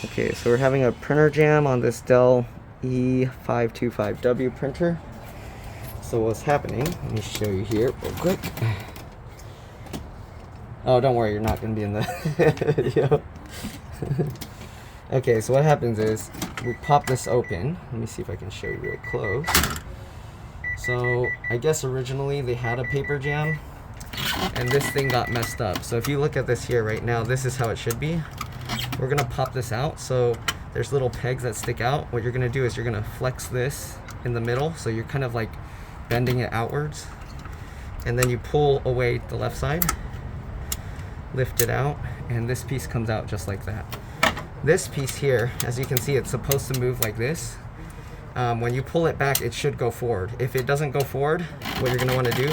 Okay, so we're having a printer jam on this Dell E525w printer. So what's happening, let me show you here real quick. Oh, don't worry, you're not going to be in the video. Okay, so what happens is we pop this open. Let me see if I can show you real close. So I guess originally they had a paper jam and this thing got messed up. So if you look at this here right now, this is how it should be. We're gonna pop this out. So there's little pegs that stick out. What you're gonna do is you're gonna flex this in the middle. So you're kind of like bending it outwards. And then you pull away the left side, lift it out, and this piece comes out just like that. This piece here, as you can see, it's supposed to move like this. When you pull it back, it should go forward. If it doesn't go forward, what you're gonna wanna do,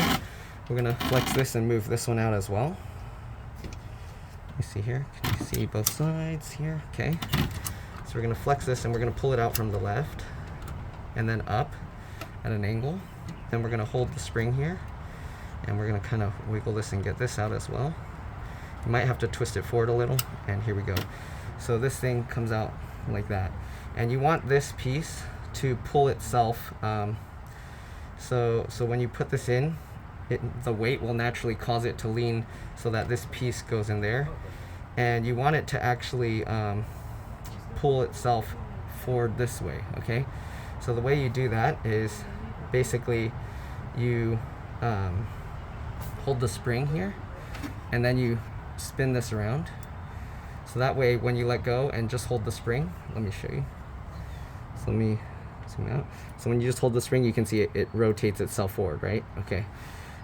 we're gonna flex this and move this one out as well. You see here, can you see both sides here? Okay, so we're gonna flex this and we're gonna pull it out from the left and then up at an angle. Then we're gonna hold the spring here and we're gonna kind of wiggle this and get this out as well. You might have to twist it forward a little, and here we go. So this thing comes out like that. And you want this piece to pull itself, so when you put this in, the weight will naturally cause it to lean so that this piece goes in there. And you want it to actually pull itself forward this way, okay? So the way you do that is basically you hold the spring here and then you spin this around. So that way when you let go and just hold the spring, let me show you. So let me zoom out. So when you just hold the spring, you can see it rotates itself forward, right? Okay.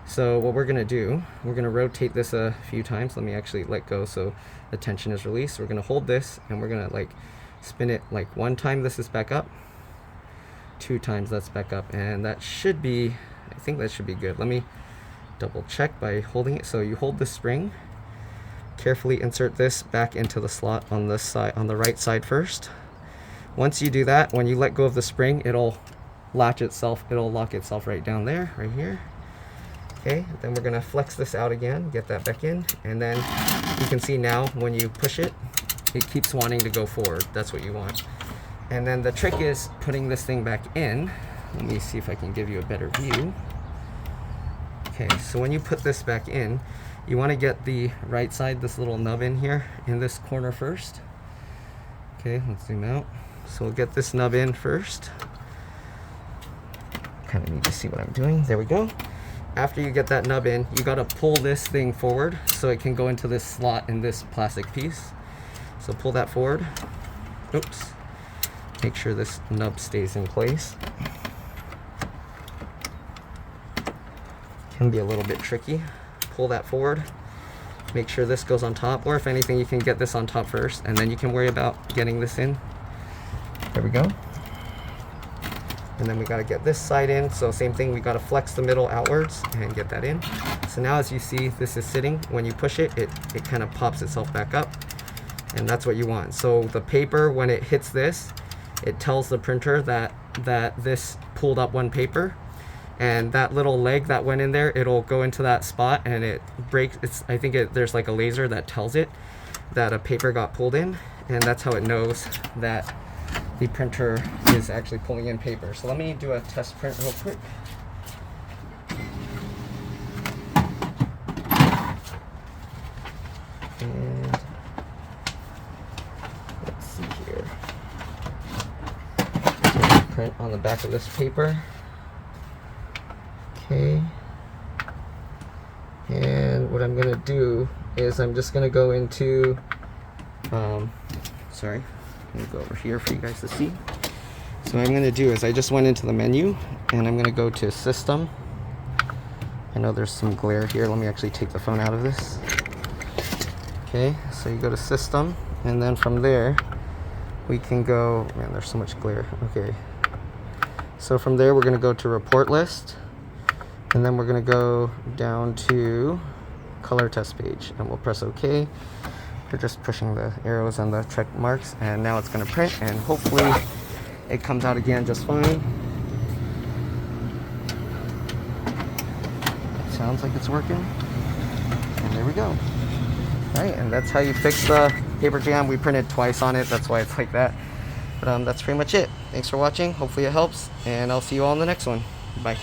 So what we're gonna do, we're gonna rotate this a few times. Let me actually let go so the tension is released. We're gonna hold this and we're gonna like spin it like 1 time this is back up, 2 times that's back up, and that should be, I think that should be good. Let me double check by holding it. So you hold the spring, carefully insert this back into the slot on this side, on the right side first. Once you do that, when you let go of the spring, it'll latch itself, it'll lock itself right down there, right here. Okay, then we're gonna flex this out again, get that back in, and then you can see now when you push it, it keeps wanting to go forward. That's what you want. And then the trick is putting this thing back in. Let me see if I can give you a better view. Okay, so when you put this back in, you want to get the right side, this little nub in here, in this corner first. Okay, let's zoom out. So we'll get this nub in first. Kind of need to see what I'm doing. There we go. After you get that nub in, you got to pull this thing forward so it can go into this slot in this plastic piece. So pull that forward. Oops. Make sure this nub stays in place. Can be a little bit tricky. Pull that forward. Make sure this goes on top, or if anything, you can get this on top first, and then you can worry about getting this in. There we go. And then we got to get this side in. So same thing, we got to flex the middle outwards and get that in. So now as you see, this is sitting. When you push it, it kind of pops itself back up. And that's what you want. So the paper, when it hits this, it tells the printer that this pulled up 1 paper. And that little leg that went in there, it'll go into that spot and it breaks. I think there's like a laser that tells it that a paper got pulled in. And that's how it knows that the printer is actually pulling in paper. So let me do a test print real quick. And let's see here. Print on the back of this paper. Okay. And what I'm gonna do is I'm just gonna go into, sorry. I'm gonna go over here for you guys to see. So what I'm gonna do is I just went into the menu and I'm gonna go to System. I know there's some glare here. Let me actually take the phone out of this. Okay, so you go to System, and then from there we can go, man, there's so much glare. Okay. So from there we're gonna go to Report List, and then we're gonna go down to Color Test Page, and we'll press OK. We're just pushing the arrows and the check marks, and now it's going to print, and hopefully it comes out again just fine. Sounds like it's working, and there we go. All right, and that's how you fix the paper jam. We printed twice on it, that's why it's like that. But that's pretty much it. Thanks for watching. Hopefully it helps, and I'll see you all in the next one. Bye.